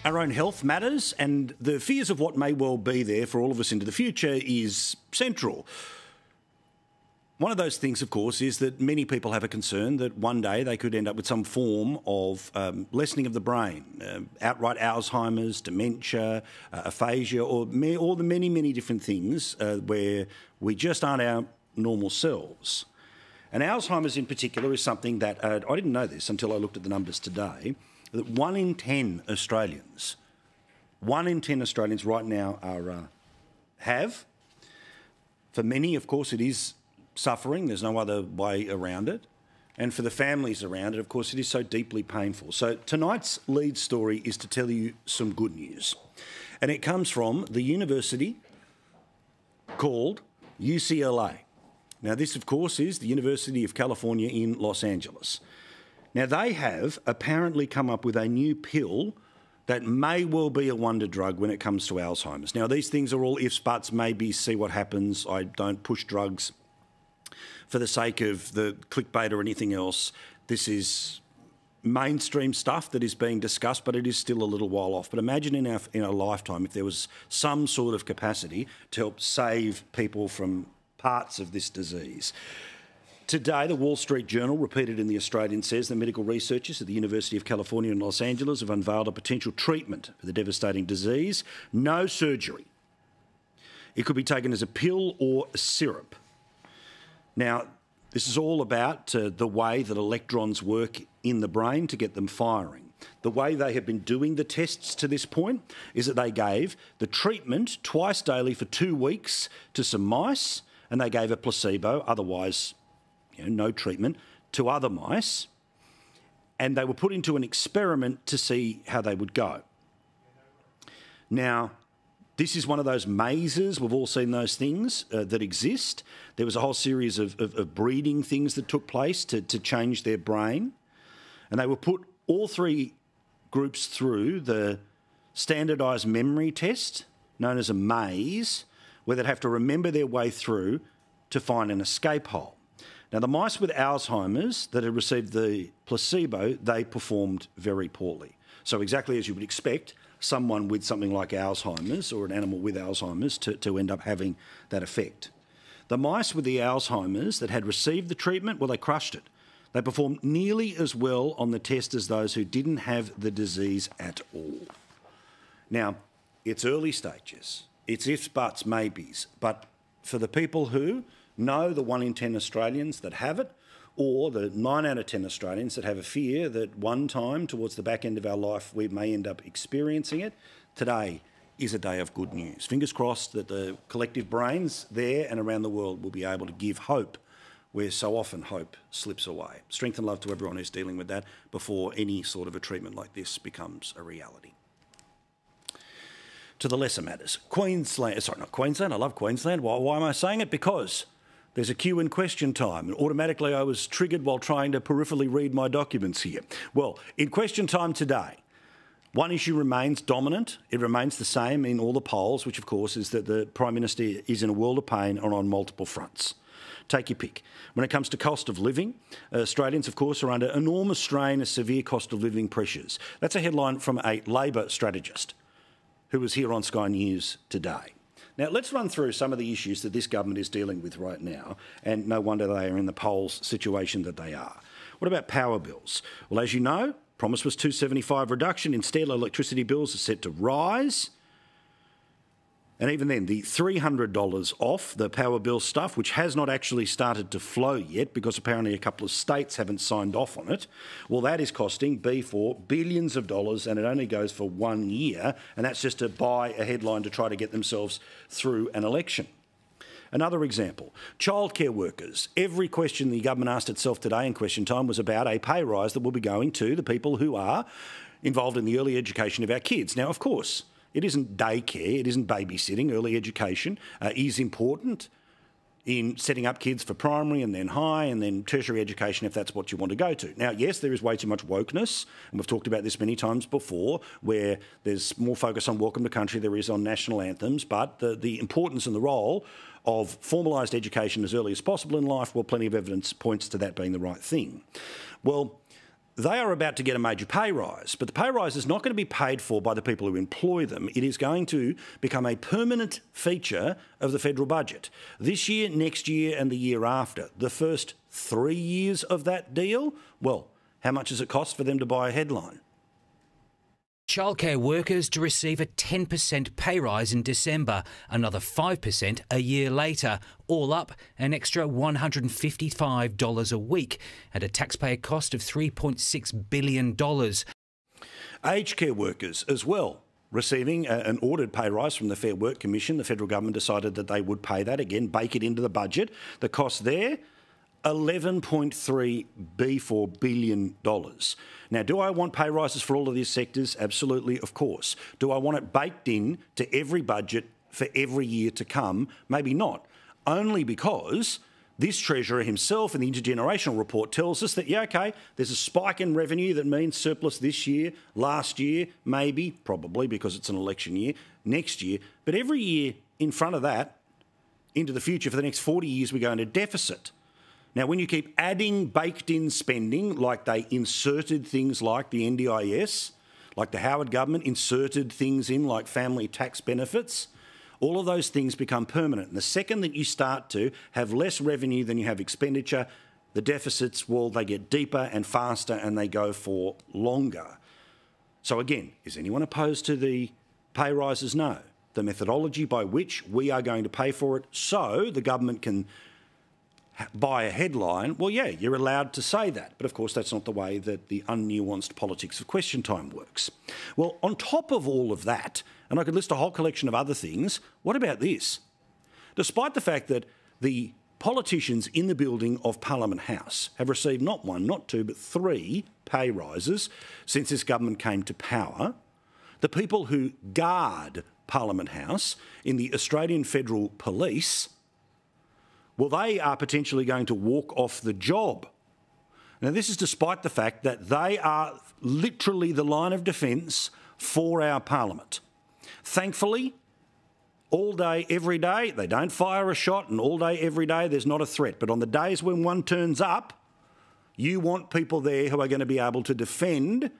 our own health matters, and the fears of what may well be there for all of us into the future is central. One of those things, of course, is that many people have a concern that one day they could end up with some form of lessening of the brain, outright Alzheimer's, dementia, aphasia, or the many, many different things where we just aren't our normal selves. And Alzheimer's in particular is something that, I didn't know this until I looked at the numbers today, that 1 in 10 Australians right now have. For many, of course, it is suffering. There's no other way around it. And for the families around it, of course, it is so deeply painful. So tonight's lead story is to tell you some good news. And it comes from the university called UCLA. Now, this, of course, is the University of California in Los Angeles. Now, they have apparently come up with a new pill that may well be a wonder drug when it comes to Alzheimer's. Now, these things are all ifs, buts, maybe, see what happens. I don't push drugs for the sake of the clickbait or anything else. This is mainstream stuff that is being discussed, but it is still a little while off. But imagine in our lifetime if there was some sort of capacity to help save people from parts of this disease. Today, the Wall Street Journal, repeated in The Australian, says that medical researchers at the University of California in Los Angeles have unveiled a potential treatment for the devastating disease. No surgery. It could be taken as a pill or a syrup. Now, this is all about the way that electrons work in the brain to get them firing. The way they have been doing the tests to this point is that they gave the treatment twice daily for 2 weeks to some mice, and they gave a placebo, otherwise, no treatment, to other mice, and they were put into an experiment to see how they would go. Now, this is one of those mazes, we've all seen those things that exist. There was a whole series of breeding things that took place to change their brain. And they were put all 3 groups through the standardised memory test, known as a maze, where they'd have to remember their way through to find an escape hole. Now, the mice with Alzheimer's that had received the placebo, they performed very poorly. So exactly as you would expect, someone with something like Alzheimer's or an animal with Alzheimer's to end up having that effect. The mice with the Alzheimer's that had received the treatment, well, they crushed it. They performed nearly as well on the test as those who didn't have the disease at all. Now, it's early stages. It's ifs, buts, maybes. But for the people who know the 1 in 10 Australians that have it, or the 9 out of 10 Australians that have a fear that one time towards the back end of our life we may end up experiencing it, today is a day of good news. Fingers crossed that the collective brains there and around the world will be able to give hope where so often hope slips away. Strength and love to everyone who's dealing with that before any sort of a treatment like this becomes a reality. To the lesser matters. Queensland, sorry, not Queensland, I love Queensland. Why am I saying it? Because there's a Q and question time, and automatically I was triggered while trying to peripherally read my documents here. Well, in question time today, one issue remains dominant. It remains the same in all the polls, which of course is that the Prime Minister is in a world of pain and on multiple fronts. Take your pick. When it comes to cost of living, Australians, of course, are under enormous strain of severe cost of living pressures. That's a headline from a Labor strategist who was here on Sky News today. Now, let's run through some of the issues that this government is dealing with right now, and no wonder they are in the polls situation that they are. What about power bills? Well, as you know, promise was $275 reduction. Instead, electricity bills are set to rise. And even then, the $300 off the power bill stuff, which has not actually started to flow yet because apparently a couple of states haven't signed off on it, well, that is costing B4 billions of dollars, and it only goes for 1 year, and that's just to buy a headline to try to get themselves through an election. Another example, childcare workers. Every question the government asked itself today in question time was about a pay rise that will be going to the people who are involved in the early education of our kids. Now, of course, it isn't daycare, it isn't babysitting. Early education is important in setting up kids for primary and then high and then tertiary education if that's what you want to go to. Now, yes, there is way too much wokeness, and we've talked about this many times before, where there's more focus on welcome to country there is on national anthems, but the importance and the role of formalised education as early as possible in life, well, plenty of evidence points to that being the right thing. Well, they are about to get a major pay rise, but the pay rise is not going to be paid for by the people who employ them. It is going to become a permanent feature of the federal budget. This year, next year and the year after. The first 3 years of that deal, well, how much does it cost for them to buy a headline? Childcare workers to receive a 10% pay rise in December, another 5% a year later, all up an extra $155 a week at a taxpayer cost of $3.6 billion. Aged care workers as well, receiving an ordered pay rise from the Fair Work Commission. The federal government decided that they would pay that, again, bake it into the budget. The cost there, $11.3 billion. Now, do I want pay rises for all of these sectors? Absolutely, of course. Do I want it baked in to every budget for every year to come? Maybe not. Only because this Treasurer himself in the intergenerational report tells us that, yeah, OK, there's a spike in revenue that means surplus this year, last year, maybe, probably because it's an election year, next year. But every year in front of that, into the future, for the next 40 years, we go into deficit. Now, when you keep adding baked-in spending, like they inserted things like the NDIS, like the Howard government inserted things in like family tax benefits, all of those things become permanent. And the second that you start to have less revenue than you have expenditure, the deficits, well, they get deeper and faster and they go for longer. So again, is anyone opposed to the pay rises? No. The methodology by which we are going to pay for it so the government can buy a headline, well, yeah, you're allowed to say that. But of course, that's not the way that the unnuanced politics of question time works. Well, on top of all of that, and I could list a whole collection of other things, what about this? Despite the fact that the politicians in the building of Parliament House have received not one, not two, but 3 pay rises since this government came to power, the people who guard Parliament House in the Australian Federal Police, well, they are potentially going to walk off the job. Now, this is despite the fact that they are literally the line of defence for our parliament. Thankfully, all day, every day, they don't fire a shot, and all day, every day, there's not a threat. But on the days when one turns up, you want people there who are going to be able to defend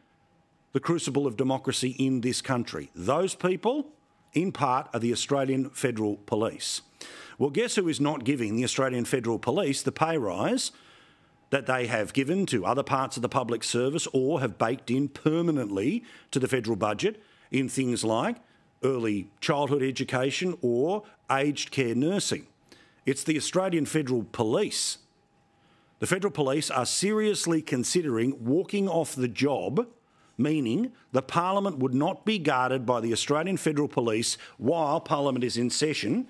the crucible of democracy in this country. Those people, in part, are the Australian Federal Police. Well, guess who is not giving the Australian Federal Police the pay rise that they have given to other parts of the public service or have baked in permanently to the federal budget in things like early childhood education or aged care nursing? It's the Australian Federal Police. The Federal Police are seriously considering walking off the job, meaning the Parliament would not be guarded by the Australian Federal Police while Parliament is in session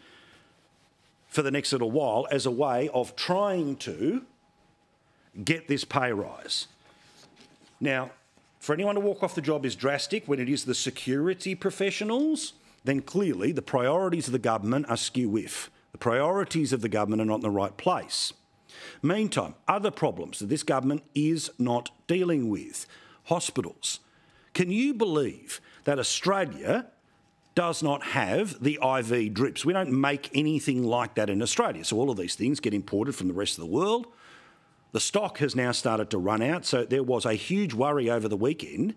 for the next little while as a way of trying to get this pay rise. Now, for anyone to walk off the job is drastic. When it is the security professionals, then clearly the priorities of the government are skew-whiff. The priorities of the government are not in the right place. Meantime, other problems that this government is not dealing with. Hospitals. Can you believe that Australia does not have the IV drips? We don't make anything like that in Australia. So all of these things get imported from the rest of the world. The stock has now started to run out. So there was a huge worry over the weekend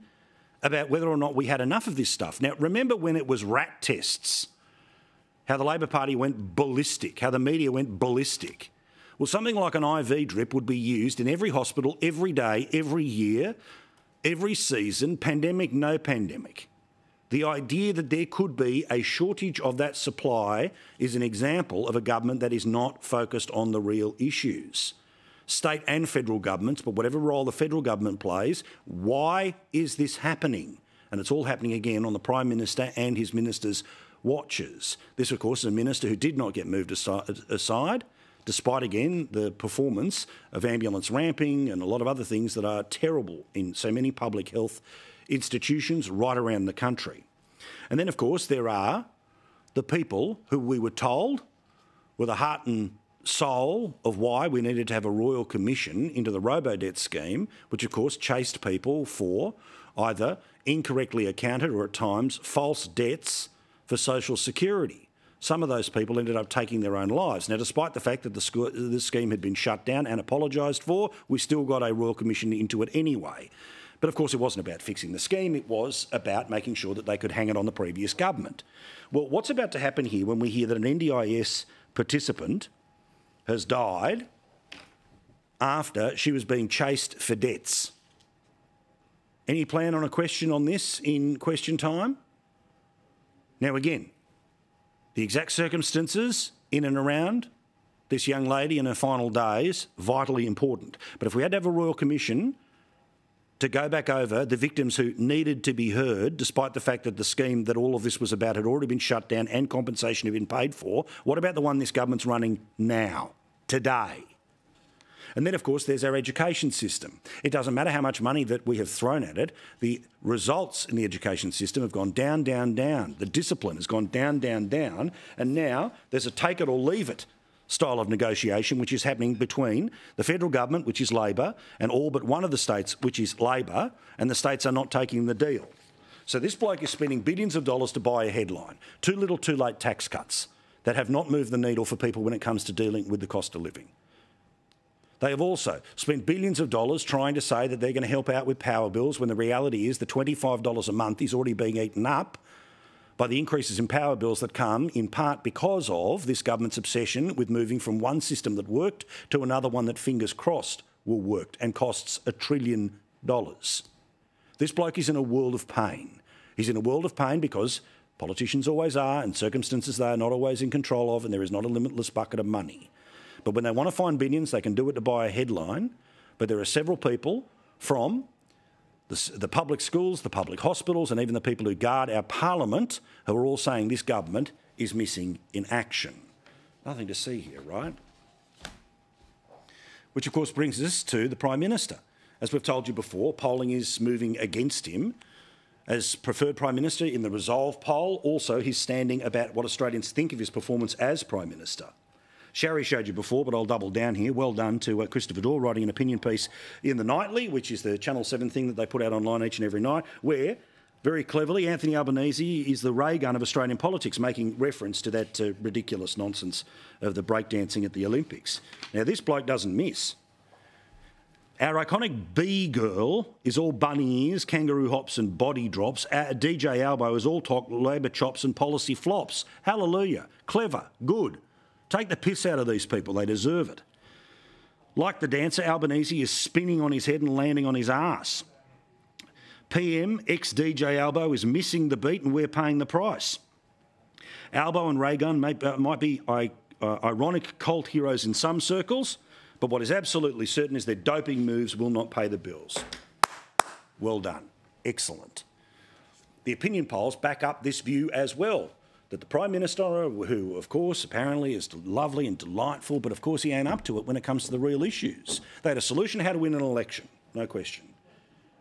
about whether or not we had enough of this stuff. Now, remember when it was rat tests, how the Labor Party went ballistic, how the media went ballistic. Well, something like an IV drip would be used in every hospital, every day, every year, every season, pandemic, no pandemic. The idea that there could be a shortage of that supply is an example of a government that is not focused on the real issues. State and federal governments, but whatever role the federal government plays, why is this happening? And it's all happening again on the Prime Minister and his ministers' watches. This, of course, is a minister who did not get moved aside, despite, again, the performance of ambulance ramping and a lot of other things that are terrible in so many public health institutions right around the country. And then, of course, there are the people who we were told were the heart and soul of why we needed to have a royal commission into the robo-debt scheme, which, of course, chased people for either incorrectly accounted or, at times, false debts for social security. some of those people ended up taking their own lives. Now, despite the fact that the scheme had been shut down and apologised for, we still got a Royal Commission into it anyway. But of course, it wasn't about fixing the scheme. It was about making sure that they could hang it on the previous government. Well, what's about to happen here when we hear that an NDIS participant has died after she was being chased for debts? Any plan on a question on this in question time? Now, again, the exact circumstances in and around this young lady in her final days, vitally important. But if we had to have a Royal Commission to go back over the victims who needed to be heard, despite the fact that the scheme that all of this was about had already been shut down and compensation had been paid for, what about the one this government's running now, today? And then, of course, there's our education system. It doesn't matter how much money that we have thrown at it, the results in the education system have gone down, down, down. The discipline has gone down, down, down. And now there's a take it or leave it style of negotiation which is happening between the federal government, which is Labor, and all but one of the states, which is Labor, and the states are not taking the deal. So this bloke is spending billions of dollars to buy a headline. Too little, too late tax cuts that have not moved the needle for people when it comes to dealing with the cost of living. They have also spent billions of dollars trying to say that they're going to help out with power bills when the reality is the $25 a month is already being eaten up by the increases in power bills that come in part because of this government's obsession with moving from one system that worked to another one that, fingers crossed, will work and costs $1 trillion. This bloke is in a world of pain. He's in a world of pain because politicians always are and circumstances they are not always in control of, and there is not a limitless bucket of money. But when they want to find billions, they can do it to buy a headline. But there are several people from the public schools, the public hospitals, and even the people who guard our parliament who are all saying this government is missing in action. Nothing to see here, right? Which, of course, brings us to the Prime Minister. As we've told you before, polling is moving against him as preferred Prime Minister in the Resolve poll. Also, his standing about what Australians think of his performance as Prime Minister. Sherry showed you before, but I'll double down here. Well done to Christopher Dorr writing an opinion piece in The Nightly, which is the Channel 7 thing that they put out online each and every night, where, very cleverly, Anthony Albanese is the ray gun of Australian politics, making reference to that ridiculous nonsense of the breakdancing at the Olympics. Now, this bloke doesn't miss. Our iconic B-girl is all bunny ears, kangaroo hops and body drops. DJ Albo is all talk, Labor chops and policy flops. Hallelujah. Clever. Good. Take the piss out of these people. They deserve it. Like the dancer, Albanese is spinning on his head and landing on his arse. PM, ex-DJ Albo, is missing the beat and we're paying the price. Albo and Raygun might be ironic cult heroes in some circles, but what is absolutely certain is their doping moves will not pay the bills. Well done. Excellent. The opinion polls back up this view as well, that the Prime Minister, who, of course, apparently is lovely and delightful, but of course he ain't up to it when it comes to the real issues. They had a solution to how to win an election, no question.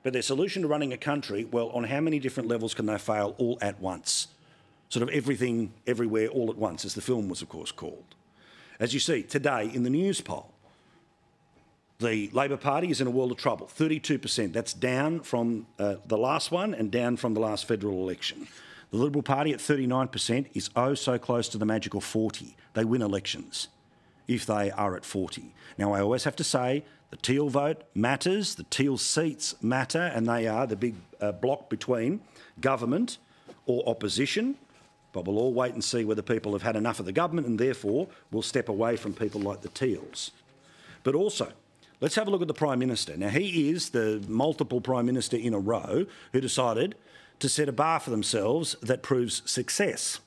But their solution to running a country, well, on how many different levels can they fail all at once? Sort of everything, everywhere, all at once, as the film was, of course, called. As you see, today in the news poll, the Labor Party is in a world of trouble, 32%. That's down from the last one and down from the last federal election. The Liberal Party at 39% is oh so close to the magical 40. They win elections if they are at 40. Now, I always have to say the Teal vote matters, the Teal seats matter, and they are the big block between government or opposition. But we'll all wait and see whether people have had enough of the government and therefore will step away from people like the Teals. But also, let's have a look at the Prime Minister. Now, he is the multiple Prime Minister in a row who decided to set a bar for themselves that proves success.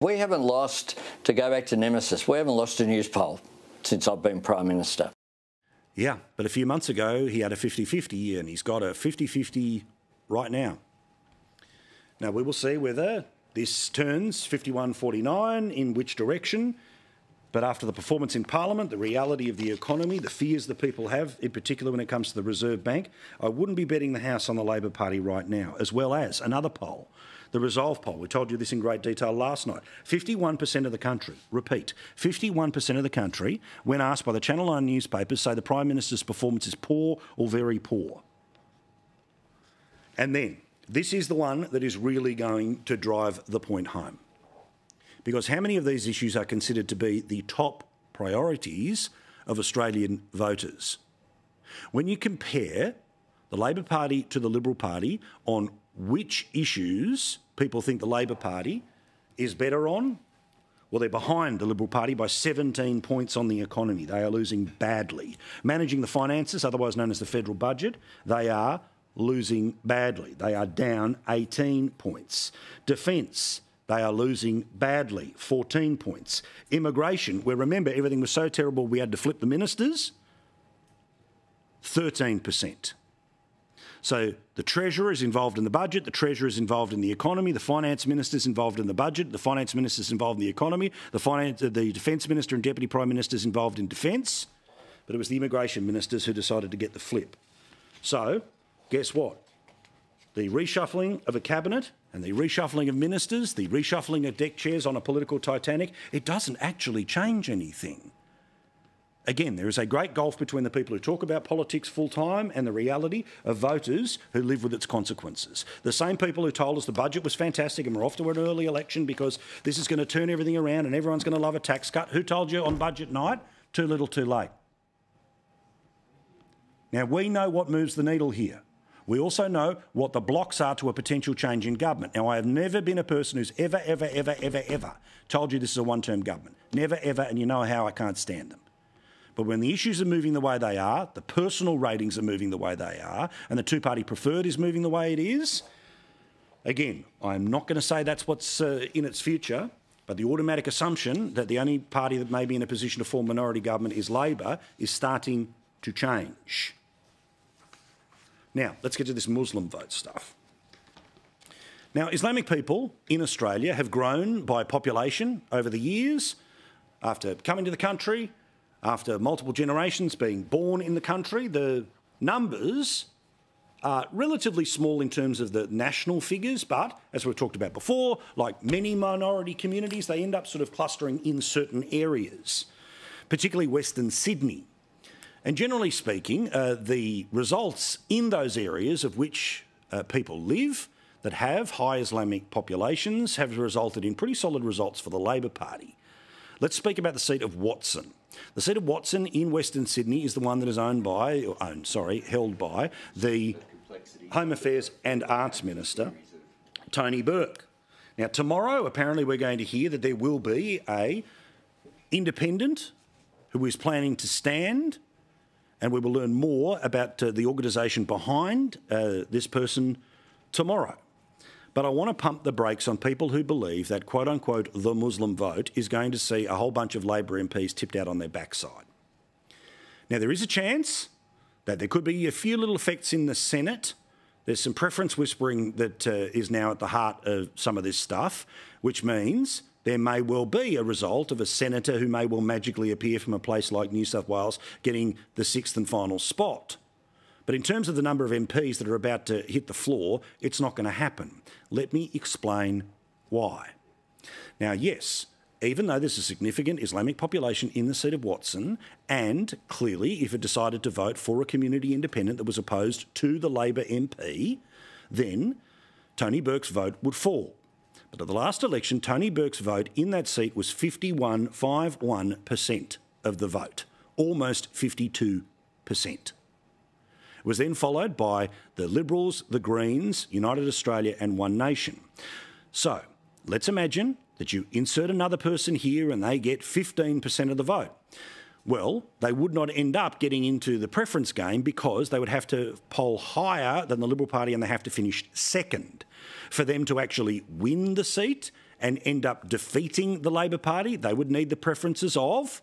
We haven't lost, to go back to Nemesis, we haven't lost a news poll since I've been Prime Minister. Yeah, but a few months ago he had a 50-50 and he's got a 50-50 right now. Now, we will see whether this turns 51-49, in which direction. But after the performance in Parliament, the reality of the economy, the fears that people have, in particular when it comes to the Reserve Bank, I wouldn't be betting the house on the Labor Party right now, as well as another poll, the Resolve poll. We told you this in great detail last night. 51% of the country, repeat, 51% of the country, when asked by the Channel 9 newspapers, say the Prime Minister's performance is poor or very poor. And then, this is the one that is really going to drive the point home. Because how many of these issues are considered to be the top priorities of Australian voters? When you compare the Labor Party to the Liberal Party on which issues people think the Labor Party is better on, well, they're behind the Liberal Party by 17 points on the economy. They are losing badly. Managing the finances, otherwise known as the federal budget, they are losing badly. They are down 18 points. Defence, they are losing badly, 14 points. Immigration, where remember everything was so terrible we had to flip the ministers, 13%. So the Treasurer is involved in the budget, the Treasurer is involved in the economy, the Finance Minister is involved in the budget, the Finance Minister is involved in the economy, the Defence Minister and Deputy Prime Minister is involved in defence, but it was the Immigration Ministers who decided to get the flip. So, guess what? The reshuffling of a cabinet and the reshuffling of ministers, the reshuffling of deck chairs on a political Titanic, it doesn't actually change anything. Again, there is a great gulf between the people who talk about politics full-time and the reality of voters who live with its consequences. The same people who told us the budget was fantastic and we're off to an early election because this is going to turn everything around and everyone's going to love a tax cut. Who told you on budget night? Too little, too late. Now, we know what moves the needle here. We also know what the blocks are to a potential change in government. Now, I have never been a person who's ever told you this is a one-term government. Never, ever, and you know how I can't stand them. But when the issues are moving the way they are, the personal ratings are moving the way they are, and the two-party preferred is moving the way it is, again, I'm not going to say that's what's in its future, but the automatic assumption that the only party that may be in a position to form minority government is Labor is starting to change. Now, let's get to this Muslim vote stuff. Now, Islamic people in Australia have grown by population over the years after coming to the country. After multiple generations being born in the country, the numbers are relatively small in terms of the national figures, but as we've talked about before, like many minority communities, they end up sort of clustering in certain areas, particularly Western Sydney. And generally speaking, the results in those areas of which people live that have high Islamic populations have resulted in pretty solid results for the Labor Party. Let's speak about the seat of Watson. The seat of Watson in Western Sydney is the one that is held by the Home Affairs and Arts Minister, Tony Burke. Now, tomorrow, apparently we're going to hear that there will be an independent who is planning to stand, and we will learn more about the organisation behind this person tomorrow. But I want to pump the brakes on people who believe that, quote-unquote, the Muslim vote is going to see a whole bunch of Labor MPs tipped out on their backside. Now, there is a chance that there could be a few little effects in the Senate. There's some preference whispering that is now at the heart of some of this stuff, which means there may well be a result of a senator who may well magically appear from a place like New South Wales getting the sixth and final spot. But in terms of the number of MPs that are about to hit the floor, it's not going to happen. Let me explain why. Now, yes, even though there's a significant Islamic population in the seat of Watson, and clearly if it decided to vote for a community independent that was opposed to the Labor MP, then Tony Burke's vote would fall. But at the last election, Tony Burke's vote in that seat was 51% of the vote, almost 52%. It was then followed by the Liberals, the Greens, United Australia and One Nation. So let's imagine that you insert another person here and they get 15% of the vote. Well, they would not end up getting into the preference game because they would have to poll higher than the Liberal Party and they have to finish second. For them to actually win the seat and end up defeating the Labor Party, they would need the preferences of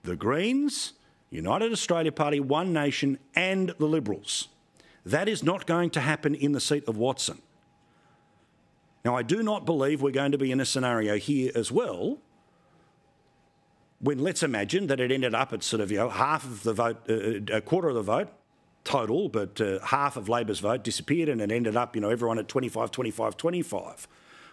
the Greens, United Australia Party, One Nation and the Liberals. That is not going to happen in the seat of Watson. Now, I do not believe we're going to be in a scenario here as well when let's imagine that it ended up at sort of, half of the vote, a quarter of the vote total, but half of Labor's vote disappeared and it ended up, everyone at 25, 25, 25.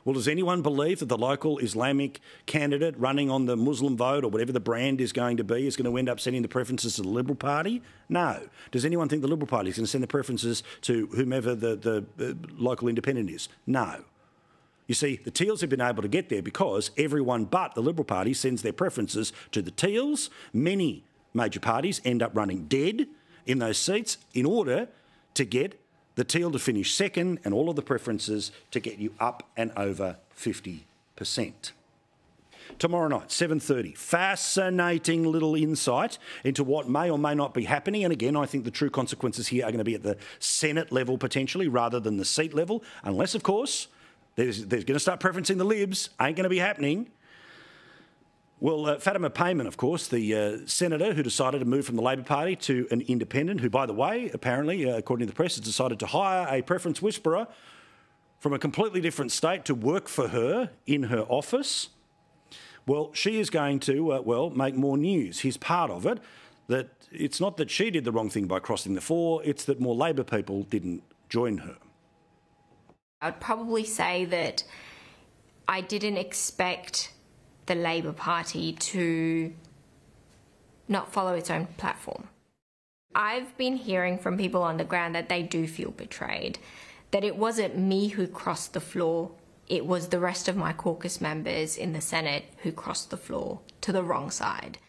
Well, does anyone believe that the local Islamic candidate running on the Muslim vote or whatever the brand is going to be is going to end up sending the preferences to the Liberal Party? No. Does anyone think the Liberal Party is going to send the preferences to whomever the local independent is? No. You see, the Teals have been able to get there because everyone but the Liberal Party sends their preferences to the Teals. Many major parties end up running dead in those seats in order to get the Teal to finish second and all of the preferences to get you up and over 50%. Tomorrow night, 7:30, fascinating little insight into what may or may not be happening. And again, I think the true consequences here are going to be at the Senate level potentially rather than the seat level, unless, of course, they're going to start preferencing the Libs. Ain't going to be happening. Well, Fatima Payman, of course, the senator who decided to move from the Labor Party to an independent, who, by the way, apparently, according to the press, has decided to hire a preference whisperer from a completely different state to work for her in her office. Well, she is going to, make more news. Here's part of it, that it's not that she did the wrong thing by crossing the four, it's that more Labor people didn't join her. I'd probably say that I didn't expect the Labor Party to not follow its own platform. I've been hearing from people on the ground that they do feel betrayed, that it wasn't me who crossed the floor, it was the rest of my caucus members in the Senate who crossed the floor to the wrong side.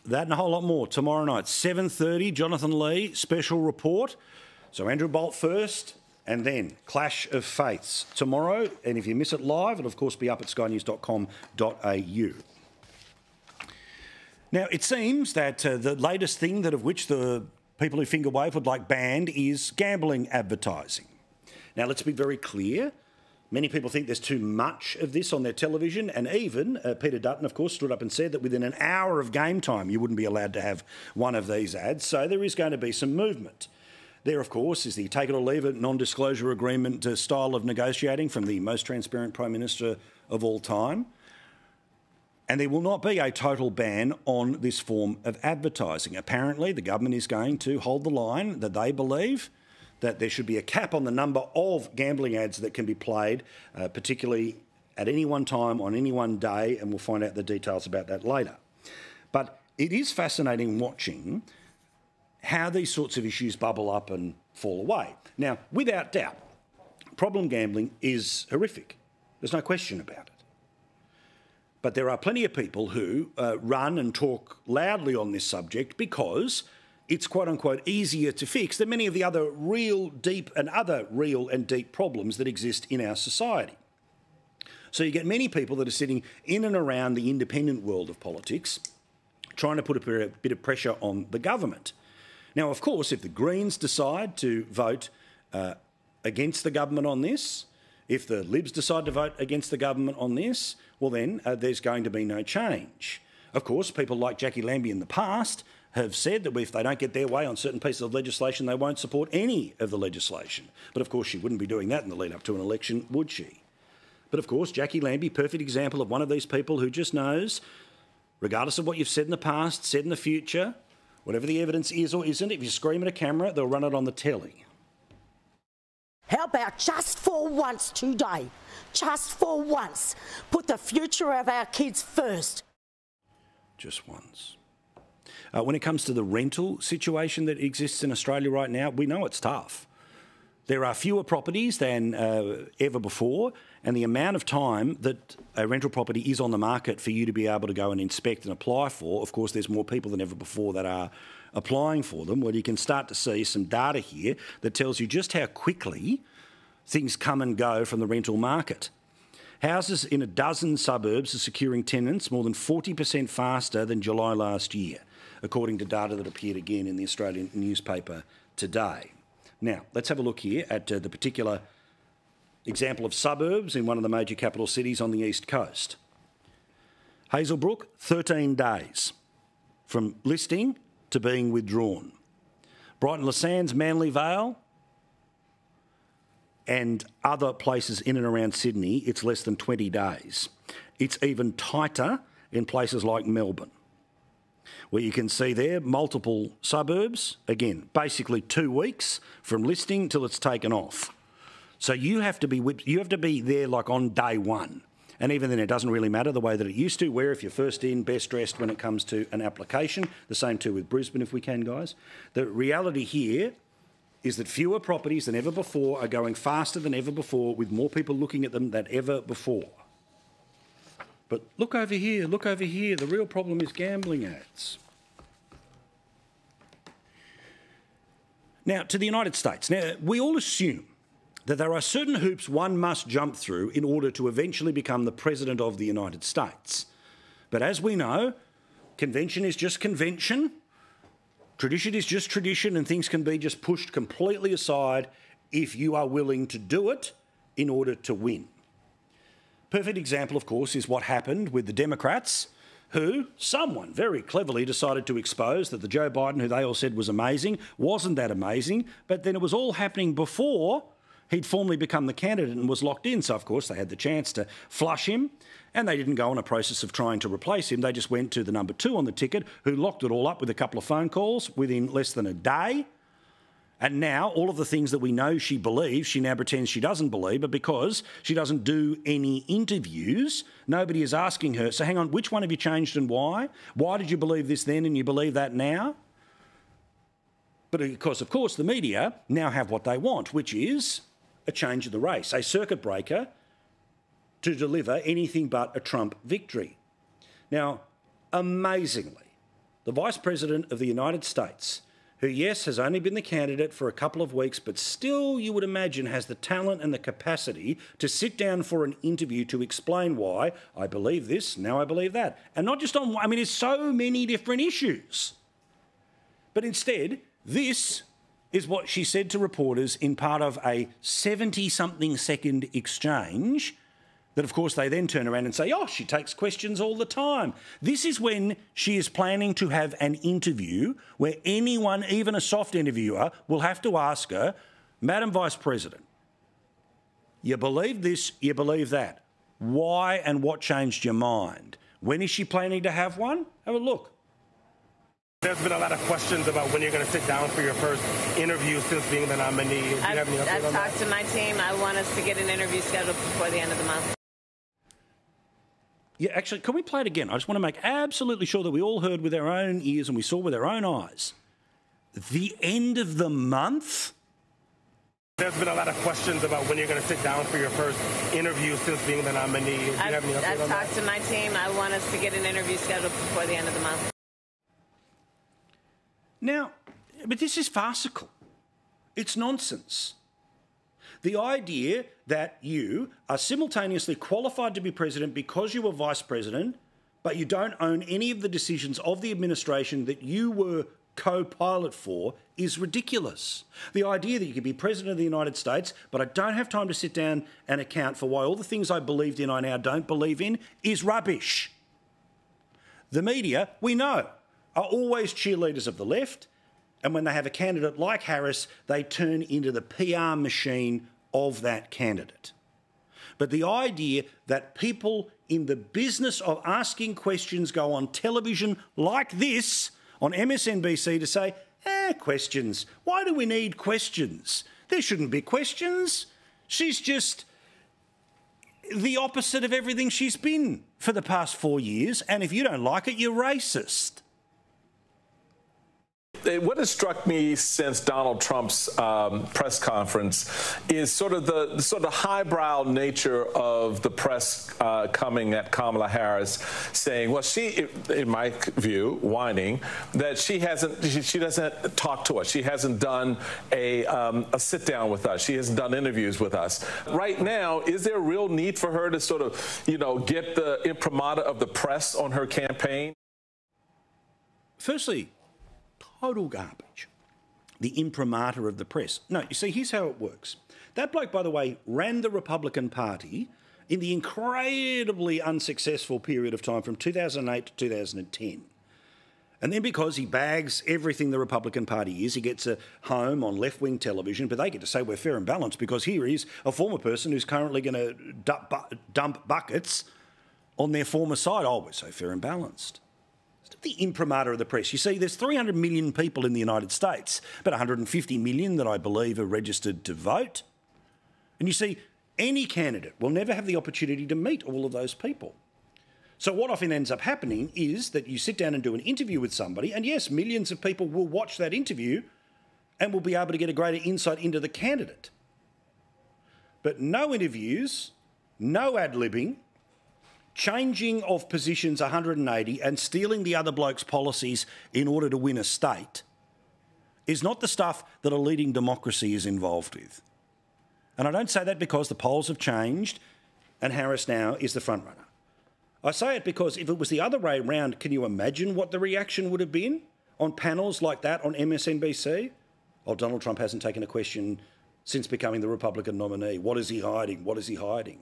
That and a whole lot more tomorrow night, 7:30, Jonathan Lee, special report. So Andrew Bolt first, and then Clash of Faiths tomorrow. And if you miss it live, it'll of course be up at skynews.com.au. Now, it seems that the latest thing of which the people who finger wave would like banned is gambling advertising. Now, let's be very clear. Many people think there's too much of this on their television, and even Peter Dutton, of course, stood up and said that within an hour of game time you wouldn't be allowed to have one of these ads, so there is going to be some movement. There, of course, is the take it or leave it non-disclosure agreement style of negotiating from the most transparent Prime Minister of all time. And there will not be a total ban on this form of advertising. Apparently, the government is going to hold the line that they believe that there should be a cap on the number of gambling ads that can be played, particularly at any one time on any one day, and we'll find out the details about that later. But it is fascinating watching how these sorts of issues bubble up and fall away. Now, without doubt, problem gambling is horrific. There's no question about it. But there are plenty of people who run and talk loudly on this subject because it's quote-unquote easier to fix than many of the other real deep problems that exist in our society. So you get many people that are sitting in and around the independent world of politics trying to put a bit of pressure on the government. Now, of course, if the Greens decide to vote against the government on this, if the Libs decide to vote against the government on this, well then there's going to be no change. Of course, people like Jackie Lambie in the past have said that if they don't get their way on certain pieces of legislation, they won't support any of the legislation. But of course, she wouldn't be doing that in the lead up to an election, would she? But of course, Jackie Lambie, perfect example of one of these people who just knows, regardless of what you've said in the past, said in the future, whatever the evidence is or isn't, if you scream at a camera, they'll run it on the telly. How about just for once today, just for once, put the future of our kids first? Just once. When it comes to the rental situation that exists in Australia right now, we know it's tough. There are fewer properties than ever before, and the amount of time that a rental property is on the market for you to be able to go and inspect and apply for, of course, there's more people than ever before that are applying for them. Well, you can start to see some data here that tells you just how quickly things come and go from the rental market. Houses in a dozen suburbs are securing tenants more than 40% faster than July last year, according to data that appeared again in the Australian newspaper today. Now, let's have a look here at the particular example of suburbs in one of the major capital cities on the East Coast. Hazelbrook, 13 days from listing to being withdrawn. Brighton Le Sands, Manly Vale and other places in and around Sydney, it's less than 20 days. It's even tighter in places like Melbourne, where you can see there multiple suburbs, again, basically 2 weeks from listing till it's taken off. So you have to be there like on day one. And even then it doesn't really matter the way that it used to, where if you're first in, best dressed when it comes to an application. The same too with Brisbane if we can, guys. The reality here is that fewer properties than ever before are going faster than ever before, with more people looking at them than ever before. But look over here, the real problem is gambling ads. Now, to the United States. Now, we all assume that there are certain hoops one must jump through in order to eventually become the President of the United States. But as we know, convention is just convention, tradition is just tradition, and things can be just pushed completely aside if you are willing to do it in order to win. Perfect example, of course, is what happened with the Democrats, who someone very cleverly decided to expose that the Joe Biden, who they all said was amazing, wasn't that amazing, but then it was all happening before he'd formally become the candidate and was locked in. So, of course, they had the chance to flush him, and they didn't go on a process of trying to replace him. They just went to the number 2 on the ticket, who locked it all up with a couple of phone calls within less than a day. And now all of the things that we know she believes, she now pretends she doesn't believe, but because she doesn't do any interviews, nobody is asking her, so hang on, which one have you changed and why? Why did you believe this then and you believe that now? But because, of course, the media now have what they want, which is a change in the race, a circuit breaker to deliver anything but a Trump victory. Now, amazingly, the Vice President of the United States, who, yes, has only been the candidate for a couple of weeks, but still, you would imagine, has the talent and the capacity to sit down for an interview to explain why I believe this, now I believe that. And not just on, there's so many different issues. But instead, this is what she said to reporters in part of a 70-something second exchange that, of course, they then turn around and say, oh, she takes questions all the time. This is when she is planning to have an interview where anyone, even a soft interviewer, will have to ask her, Madam Vice President, you believe this, you believe that. Why and what changed your mind? When is she planning to have one? Have a look. There's been a lot of questions about when you're going to sit down for your first interview since being the nominee. I've talked to my team. I want us to get an interview scheduled before the end of the month. Yeah, actually, can we play it again? I just want to make absolutely sure that we all heard with our own ears and we saw with our own eyes. The end of the month? There's been a lot of questions about when you're going to sit down for your first interview since being the nominee. I've talked to my team. I want us to get an interview scheduled before the end of the month. Now, but this is farcical. It's nonsense. The idea that you are simultaneously qualified to be president because you were vice president, but you don't own any of the decisions of the administration that you were co-pilot for is ridiculous. The idea that you could be president of the United States, but I don't have time to sit down and account for why all the things I believed in I now don't believe in is rubbish. The media, we know, are always cheerleaders of the left, and when they have a candidate like Harris, they turn into the PR machine of that candidate. But the idea that people in the business of asking questions go on television like this, on MSNBC, to say, questions. Why do we need questions? There shouldn't be questions. She's just the opposite of everything she's been for the past 4 years, and if you don't like it, you're racist. What has struck me since Donald Trump's press conference is sort of the highbrow nature of the press coming at Kamala Harris, saying, well, she, in my view, whining that she doesn't talk to us, she hasn't done a sit down with us, she hasn't done interviews with us. Right now, is there a real need for her to sort of, get the imprimatur of the press on her campaign? Firstly, total garbage. The imprimatur of the press. No, you see, here's how it works. That bloke, by the way, ran the Republican Party in the incredibly unsuccessful period of time from 2008 to 2010. And then because he bags everything the Republican Party is, he gets a home on left-wing television, but they get to say we're fair and balanced because here is a former person who's currently going to dump buckets on their former side. Oh, we're so fair and balanced. The imprimatur of the press. You see, there's 300 million people in the United States, but 150 million that I believe are registered to vote. And you see, any candidate will never have the opportunity to meet all of those people. So what often ends up happening is that you sit down and do an interview with somebody, and yes, millions of people will watch that interview, and we'll be able to get a greater insight into the candidate. But no interviews, no ad-libbing, changing of positions 180 and stealing the other bloke's policies in order to win a state is not the stuff that a leading democracy is involved with. And I don't say that because the polls have changed and Harris now is the front runner. I say it because if it was the other way round, can you imagine what the reaction would have been on panels like that on MSNBC? Oh, Donald Trump hasn't taken a question since becoming the Republican nominee. What is he hiding? What is he hiding?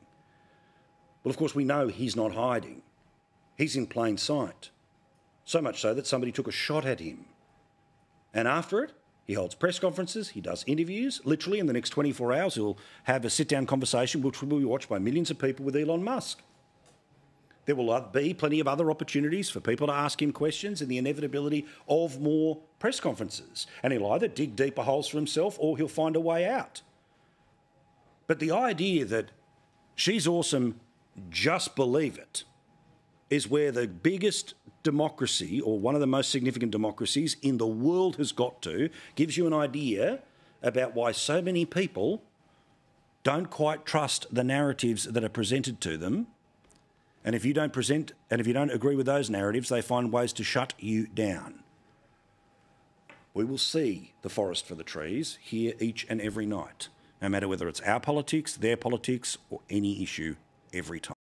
Well, of course, we know he's not hiding. He's in plain sight. So much so that somebody took a shot at him. And after it, he holds press conferences, he does interviews. Literally, in the next 24 hours, he'll have a sit-down conversation which will be watched by millions of people with Elon Musk. There will be plenty of other opportunities for people to ask him questions and the inevitability of more press conferences. And he'll either dig deeper holes for himself or he'll find a way out. But the idea that she's awesome, just believe it, is where the biggest democracy, or one of the most significant democracies in the world has got to, gives you an idea about why so many people don't quite trust the narratives that are presented to them. And if you don't agree with those narratives, they find ways to shut you down. We will see the forest for the trees here each and every night, no matter whether it's our politics, their politics, or any issue, every time.